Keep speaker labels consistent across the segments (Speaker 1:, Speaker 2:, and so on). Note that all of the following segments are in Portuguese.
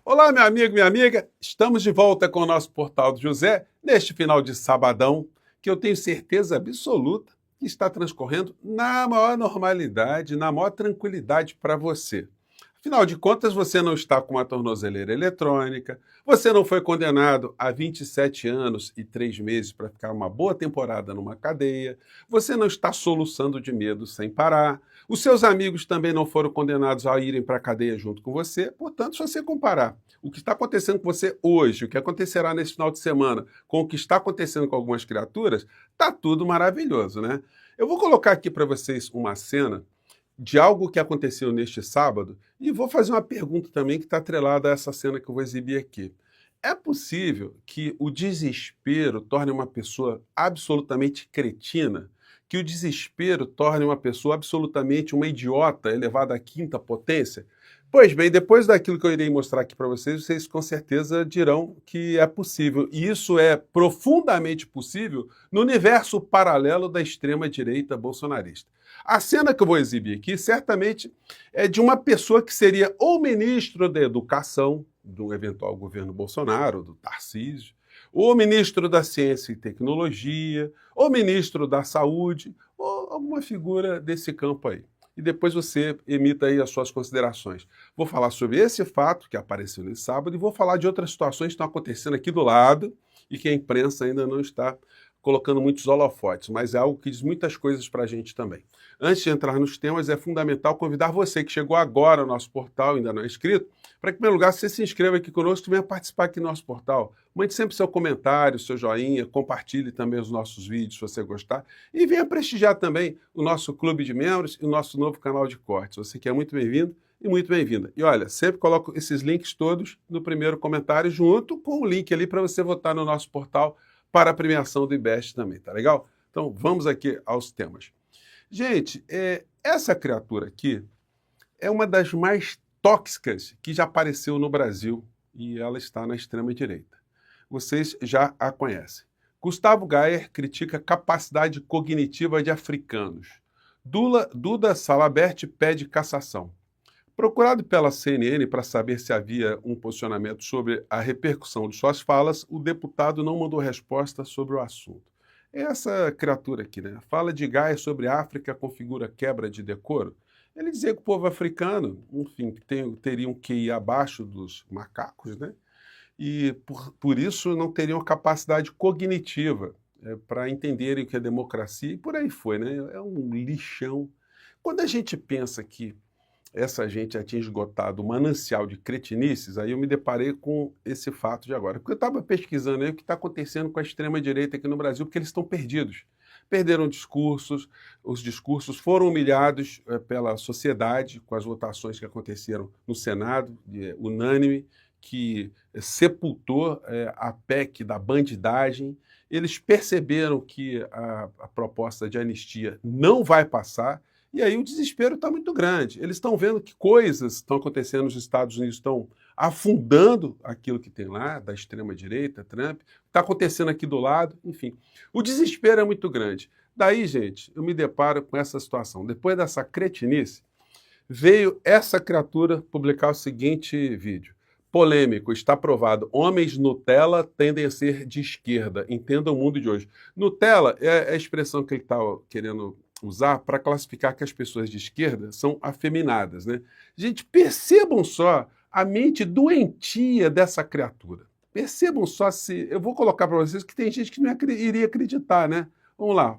Speaker 1: Olá, meu amigo, minha amiga. Estamos de volta com o nosso Portal do José neste final de sabadão, que eu tenho certeza absoluta que está transcorrendo na maior normalidade, na maior tranquilidade para você. Afinal de contas, você não está com uma tornozeleira eletrônica, você não foi condenado a 27 anos e 3 meses para ficar uma boa temporada numa cadeia, você não está soluçando de medo sem parar, os seus amigos também não foram condenados a irem para a cadeia junto com você, portanto, se você comparar o que está acontecendo com você hoje, o que acontecerá nesse final de semana, com o que está acontecendo com algumas criaturas, está tudo maravilhoso, né? Eu vou colocar aqui para vocês uma cena de algo que aconteceu neste sábado e vou fazer uma pergunta também que está atrelada a essa cena que eu vou exibir aqui. É possível que o desespero torne uma pessoa absolutamente cretina? Que o desespero torne uma pessoa absolutamente uma idiota elevada à quinta potência? Pois bem, depois daquilo que eu irei mostrar aqui para vocês, vocês com certeza dirão que é possível. E isso é profundamente possível no universo paralelo da extrema-direita bolsonarista. A cena que eu vou exibir aqui, certamente, é de uma pessoa que seria ou ministro da Educação, do eventual governo Bolsonaro, do Tarcísio, ou ministro da Ciência e Tecnologia, ou ministro da Saúde, ou alguma figura desse campo aí. E depois você emita aí as suas considerações. Vou falar sobre esse fato que apareceu nesse sábado e vou falar de outras situações que estão acontecendo aqui do lado e que a imprensa ainda não está colocando muitos holofotes, mas é algo que diz muitas coisas para a gente também. Antes de entrar nos temas, é fundamental convidar você que chegou agora ao nosso portal, ainda não é inscrito, para que, em primeiro lugar, você se inscreva aqui conosco e venha participar aqui no nosso portal. Mande sempre seu comentário, seu joinha, compartilhe também os nossos vídeos, se você gostar, e venha prestigiar também o nosso clube de membros e o nosso novo canal de cortes. Você que é muito bem-vindo e muito bem-vinda. E olha, sempre coloco esses links todos no primeiro comentário, junto com o link ali para você votar no nosso portal para a premiação do IBEST também, tá legal? Então, vamos aqui aos temas. Gente, essa criatura aqui é uma das mais tóxicas que já apareceu no Brasil e ela está na extrema-direita. Vocês já a conhecem. Gustavo Gayer critica a capacidade cognitiva de africanos. Duda Salabert pede cassação. Procurado pela CNN para saber se havia um posicionamento sobre a repercussão de suas falas, o deputado não mandou resposta sobre o assunto. Essa criatura aqui, né? Fala de Gaia sobre a África configura quebra de decoro. Ele dizia que o povo africano, enfim, teria um QI abaixo dos macacos, né? E por isso não teriam capacidade cognitiva para entenderem o que é democracia, e por aí foi, né? É um lixão. Quando a gente pensa que essa gente já tinha esgotado o manancial de cretinices, aí eu me deparei com esse fato de agora. Porque eu estava pesquisando aí o que está acontecendo com a extrema-direita aqui no Brasil, porque eles estão perdidos. Perderam discursos, os discursos foram humilhados pela sociedade com as votações que aconteceram no Senado, unânime, que sepultou a PEC da bandidagem. Eles perceberam que a proposta de anistia não vai passar, e aí o desespero está muito grande. Eles estão vendo que coisas estão acontecendo nos Estados Unidos, estão afundando aquilo que tem lá, da extrema-direita, Trump, está acontecendo aqui do lado, enfim. O desespero é muito grande. Daí, gente, eu me deparo com essa situação. Depois dessa cretinice, veio essa criatura publicar o seguinte vídeo. Polêmico, está provado. Homens Nutella tendem a ser de esquerda. Entenda o mundo de hoje. Nutella é a expressão que ele está querendo usar para classificar que as pessoas de esquerda são afeminadas, né? Gente, percebam só a mente doentia dessa criatura. Percebam só se... Eu vou colocar para vocês que tem gente que não iria acreditar, né? Vamos lá.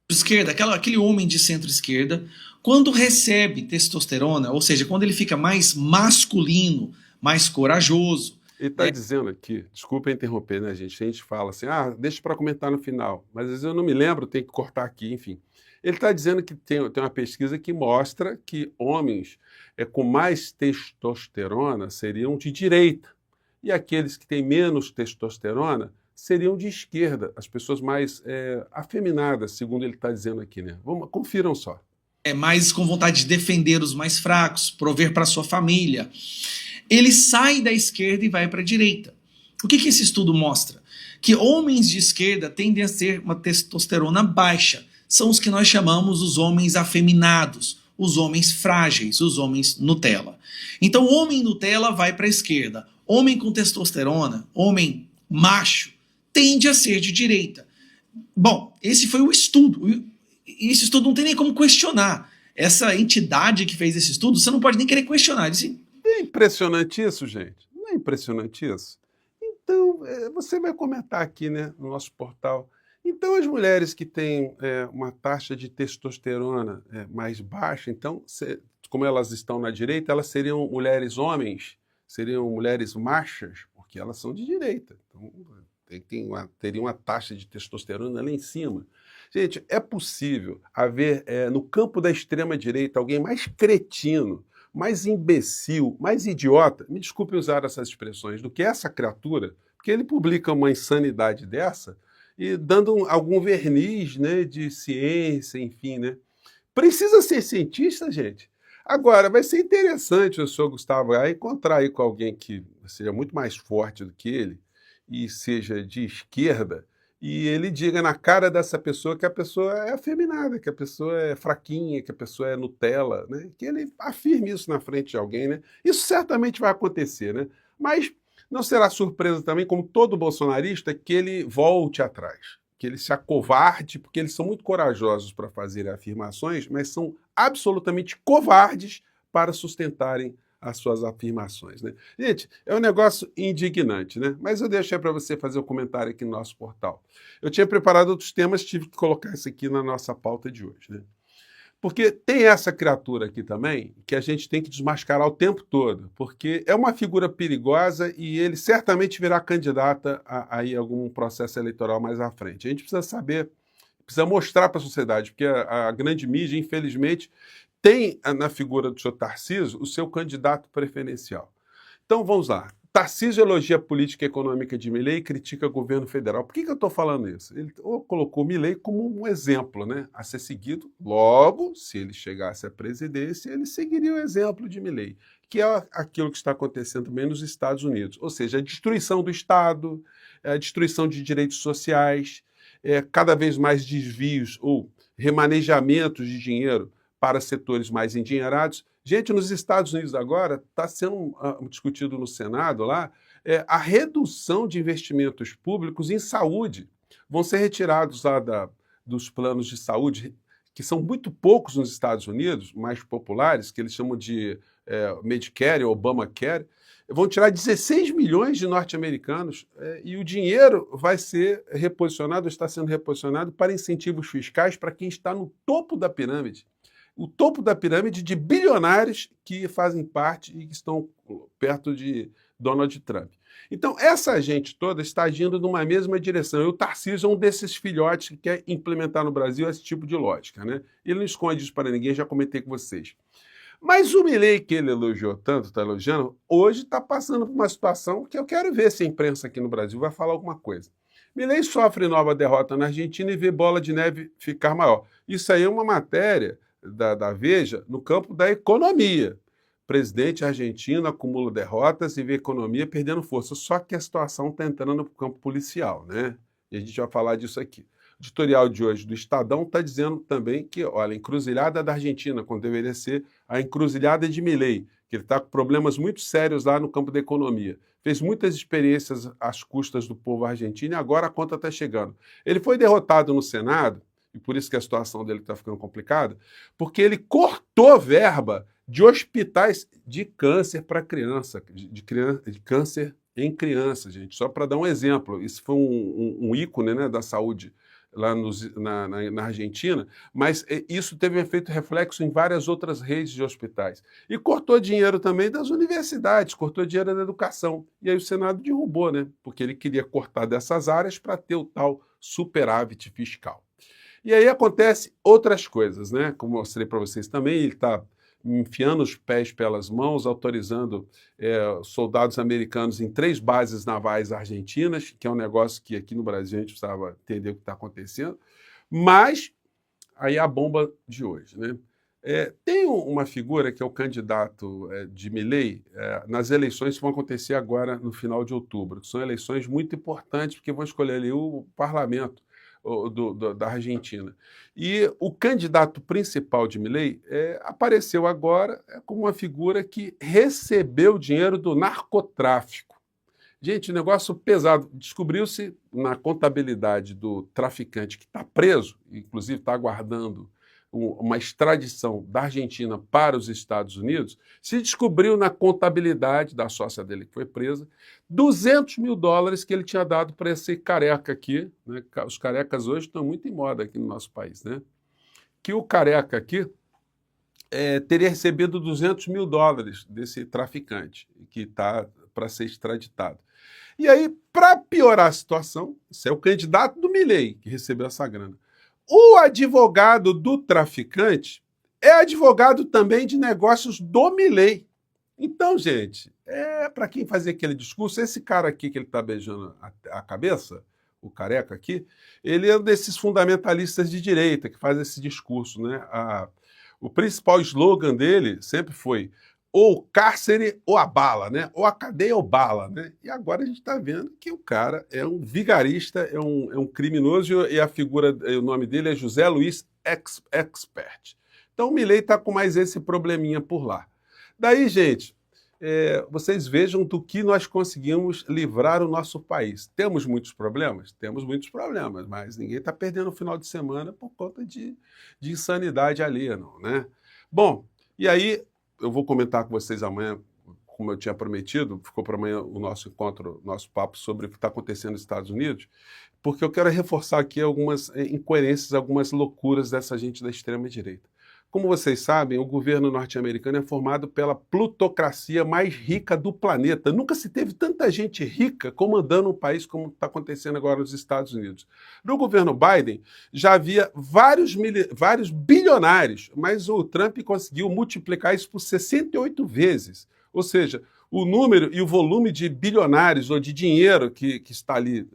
Speaker 2: Esquerda, aquele homem de centro-esquerda, quando recebe testosterona, ou seja, quando ele fica mais masculino, mais corajoso.
Speaker 1: Ele está dizendo aqui, desculpa interromper, né, gente? A gente fala assim, deixa para comentar no final, mas às vezes eu não me lembro, tem que cortar aqui, enfim. Ele está dizendo que tem uma pesquisa que mostra que homens com mais testosterona seriam de direita e aqueles que têm menos testosterona seriam de esquerda, as pessoas mais afeminadas, segundo ele está dizendo aqui, né? Confiram só.
Speaker 2: É mais com vontade de defender os mais fracos, prover para sua família. Ele sai da esquerda e vai para a direita. O que esse estudo mostra? Que homens de esquerda tendem a ter uma testosterona baixa. São os que nós chamamos os homens afeminados, os homens frágeis, os homens Nutella. Então, homem Nutella vai para a esquerda. Homem com testosterona, homem macho, tende a ser de direita. Bom, esse foi o estudo. Esse estudo não tem nem como questionar. Essa entidade que fez esse estudo, você não pode nem querer questionar. Disse,
Speaker 1: Não é impressionante isso, gente? Não é impressionante isso? Então, você vai comentar aqui, né, no nosso portal. Então, as mulheres que têm uma taxa de testosterona mais baixa, então, como elas estão na direita, elas seriam mulheres homens, seriam mulheres machas, porque elas são de direita. Então, teria uma taxa de testosterona lá em cima. Gente, é possível haver no campo da extrema-direita alguém mais cretino, mais imbecil, mais idiota, me desculpe usar essas expressões, do que essa criatura, porque ele publica uma insanidade dessa e dando algum verniz, né, de ciência, enfim, né? Precisa ser cientista, gente? Agora, vai ser interessante o senhor Gustavo encontrar aí com alguém que seja muito mais forte do que ele e seja de esquerda, e ele diga na cara dessa pessoa que a pessoa é afeminada, que a pessoa é fraquinha, que a pessoa é Nutella, né? Que ele afirme isso na frente de alguém, né? Isso certamente vai acontecer, né? Mas não será surpresa também, como todo bolsonarista, que ele volte atrás, que ele se acovarde, porque eles são muito corajosos para fazerem afirmações, mas são absolutamente covardes para sustentarem as suas afirmações, né? Gente, é um negócio indignante, né? Mas eu deixei para você fazer um comentário aqui no nosso portal. Eu tinha preparado outros temas, tive que colocar isso aqui na nossa pauta de hoje, né? Porque tem essa criatura aqui também que a gente tem que desmascarar o tempo todo, porque é uma figura perigosa e ele certamente virá candidata a algum processo eleitoral mais à frente. A gente precisa saber, precisa mostrar para a sociedade, porque a grande mídia, infelizmente, tem na figura do senhor Tarcísio o seu candidato preferencial. Então vamos lá. Tarcísio elogia a política econômica de Milei e critica o governo federal. Por que eu estou falando isso? Ele colocou Milei como um exemplo, né, a ser seguido. Logo, se ele chegasse à presidência, ele seguiria o exemplo de Milei, que é aquilo que está acontecendo também nos Estados Unidos. Ou seja, a destruição do Estado, a destruição de direitos sociais, cada vez mais desvios ou remanejamentos de dinheiro para setores mais endinheirados. Gente, nos Estados Unidos agora está sendo discutido no Senado lá a redução de investimentos públicos em saúde. Vão ser retirados lá dos planos de saúde, que são muito poucos nos Estados Unidos, mais populares, que eles chamam de Medicare, Obamacare. Vão tirar 16 milhões de norte-americanos e o dinheiro vai ser reposicionado, está sendo reposicionado para incentivos fiscais para quem está no topo da pirâmide. O topo da pirâmide de bilionários que fazem parte e que estão perto de Donald Trump. Então, essa gente toda está agindo numa mesma direção. E o Tarcísio é um desses filhotes que quer implementar no Brasil esse tipo de lógica, né? Ele não esconde isso para ninguém, já comentei com vocês. Mas o Milei, que ele elogiou tanto, está elogiando, hoje está passando por uma situação que eu quero ver se a imprensa aqui no Brasil vai falar alguma coisa. Milei sofre nova derrota na Argentina e vê bola de neve ficar maior. Isso aí é uma matéria da Veja no campo da economia. Presidente argentino acumula derrotas e vê a economia perdendo força. Só que a situação está entrando no campo policial, né? E a gente vai falar disso aqui. O editorial de hoje do Estadão está dizendo também que, olha, a encruzilhada da Argentina, quando deveria ser a encruzilhada de Milei, que ele está com problemas muito sérios lá no campo da economia. Fez muitas experiências às custas do povo argentino e agora a conta está chegando. Ele foi derrotado no Senado, e por isso que a situação dele está ficando complicada, porque ele cortou verba de hospitais de câncer para criança, de câncer em criança, gente. Só para dar um exemplo, isso foi um ícone, né, da saúde lá na Argentina, mas isso teve um efeito reflexo em várias outras redes de hospitais. E cortou dinheiro também das universidades, cortou dinheiro da educação. E aí o Senado derrubou, né, porque ele queria cortar dessas áreas para ter o tal superávit fiscal. E aí acontece outras coisas, né? Como mostrei para vocês também, ele está enfiando os pés pelas mãos, autorizando soldados americanos em 3 bases navais argentinas, que é um negócio que aqui no Brasil a gente precisava entender o que está acontecendo. Mas aí a bomba de hoje, né? Tem uma figura que é o candidato de Milei nas eleições que vão acontecer agora no final de outubro, que são eleições muito importantes, porque vão escolher ali o parlamento. da Argentina. E o candidato principal de Milei apareceu agora como uma figura que recebeu dinheiro do narcotráfico. Gente, negócio pesado. Descobriu-se na contabilidade do traficante que está preso, inclusive está aguardando uma extradição da Argentina para os Estados Unidos, se descobriu na contabilidade da sócia dele que foi presa, $200 mil que ele tinha dado para esse careca aqui, né? Os carecas hoje estão muito em moda aqui no nosso país, né? Que o careca aqui teria recebido $200 mil desse traficante, que está para ser extraditado. E aí, para piorar a situação, esse é o candidato do Milei que recebeu essa grana. O advogado do traficante é advogado também de negócios do Milei. Então, gente, para quem fazia aquele discurso, esse cara aqui que ele está beijando a cabeça, o careca aqui, ele é um desses fundamentalistas de direita que faz esse discurso, né? O principal slogan dele sempre foi ou cárcere ou a bala, né? Ou a cadeia ou bala, né? E agora a gente está vendo que o cara é um vigarista, é um criminoso e a figura, o nome dele é José Luiz Expert. Então o Milei está com mais esse probleminha por lá. Daí, gente, vocês vejam do que nós conseguimos livrar o nosso país. Temos muitos problemas? Temos muitos problemas, mas ninguém está perdendo o final de semana por conta de insanidade alheia, não, né? Bom, e aí eu vou comentar com vocês amanhã, como eu tinha prometido, ficou para amanhã o nosso encontro, nosso papo sobre o que está acontecendo nos Estados Unidos, porque eu quero reforçar aqui algumas incoerências, algumas loucuras dessa gente da extrema-direita. Como vocês sabem, o governo norte-americano é formado pela plutocracia mais rica do planeta. Nunca se teve tanta gente rica comandando um país como está acontecendo agora nos Estados Unidos. No governo Biden, já havia vários bilionários, mas o Trump conseguiu multiplicar isso por 68 vezes. Ou seja, o número e o volume de bilionários ou de dinheiro que está ali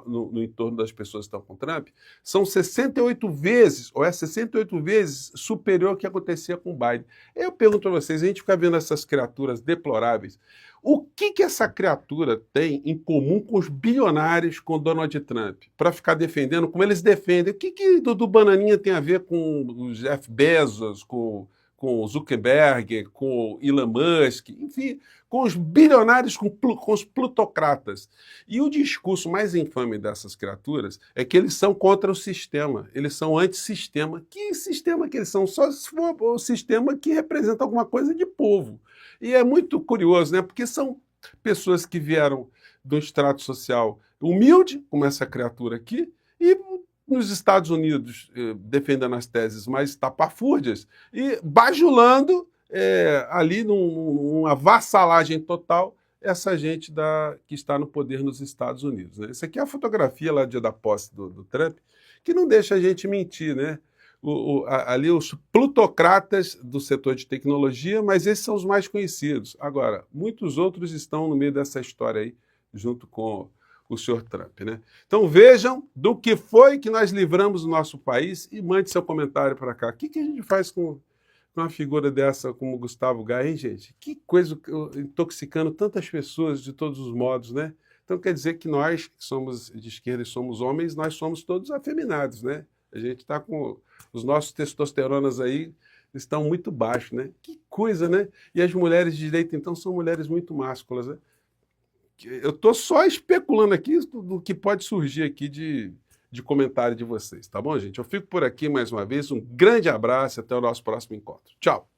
Speaker 1: no entorno das pessoas que estão com o Trump são 68 vezes, ou 68 vezes superior ao que acontecia com o Biden. Eu pergunto a vocês, a gente fica vendo essas criaturas deploráveis, o que essa criatura tem em comum com os bilionários, com Donald Trump? Para ficar defendendo como eles defendem. O que do Bananinha tem a ver com o Jeff Bezos, com o Zuckerberg, com o Elon Musk, enfim, com os bilionários, com os plutocratas. E o discurso mais infame dessas criaturas é que eles são contra o sistema, eles são antissistema. Que sistema que eles são? Só se for o sistema que representa alguma coisa de povo. E é muito curioso, né? Porque são pessoas que vieram do extrato social humilde, como essa criatura aqui, e nos Estados Unidos, defendendo as teses mais tapafúrdias, e bajulando ali numa vassalagem total essa gente que está no poder nos Estados Unidos, né? Essa aqui é a fotografia lá do dia da posse do Trump, que não deixa a gente mentir, né? Ali os plutocratas do setor de tecnologia, mas esses são os mais conhecidos. Agora, muitos outros estão no meio dessa história aí, junto com o senhor Trump, né? Então vejam do que foi que nós livramos o nosso país e mande seu comentário para cá. O que a gente faz com uma figura dessa como Gustavo Gás, hein, gente? Que coisa intoxicando tantas pessoas de todos os modos, né? Então quer dizer que nós, que somos de esquerda e somos homens, nós somos todos afeminados, né? A gente está com os nossos testosteronas aí, estão muito baixos, né? Que coisa, né? E as mulheres de direita, então, são mulheres muito másculas, né? Eu estou só especulando aqui do que pode surgir aqui de comentário de vocês, tá bom, gente? Eu fico por aqui mais uma vez. Um grande abraço e até o nosso próximo encontro. Tchau!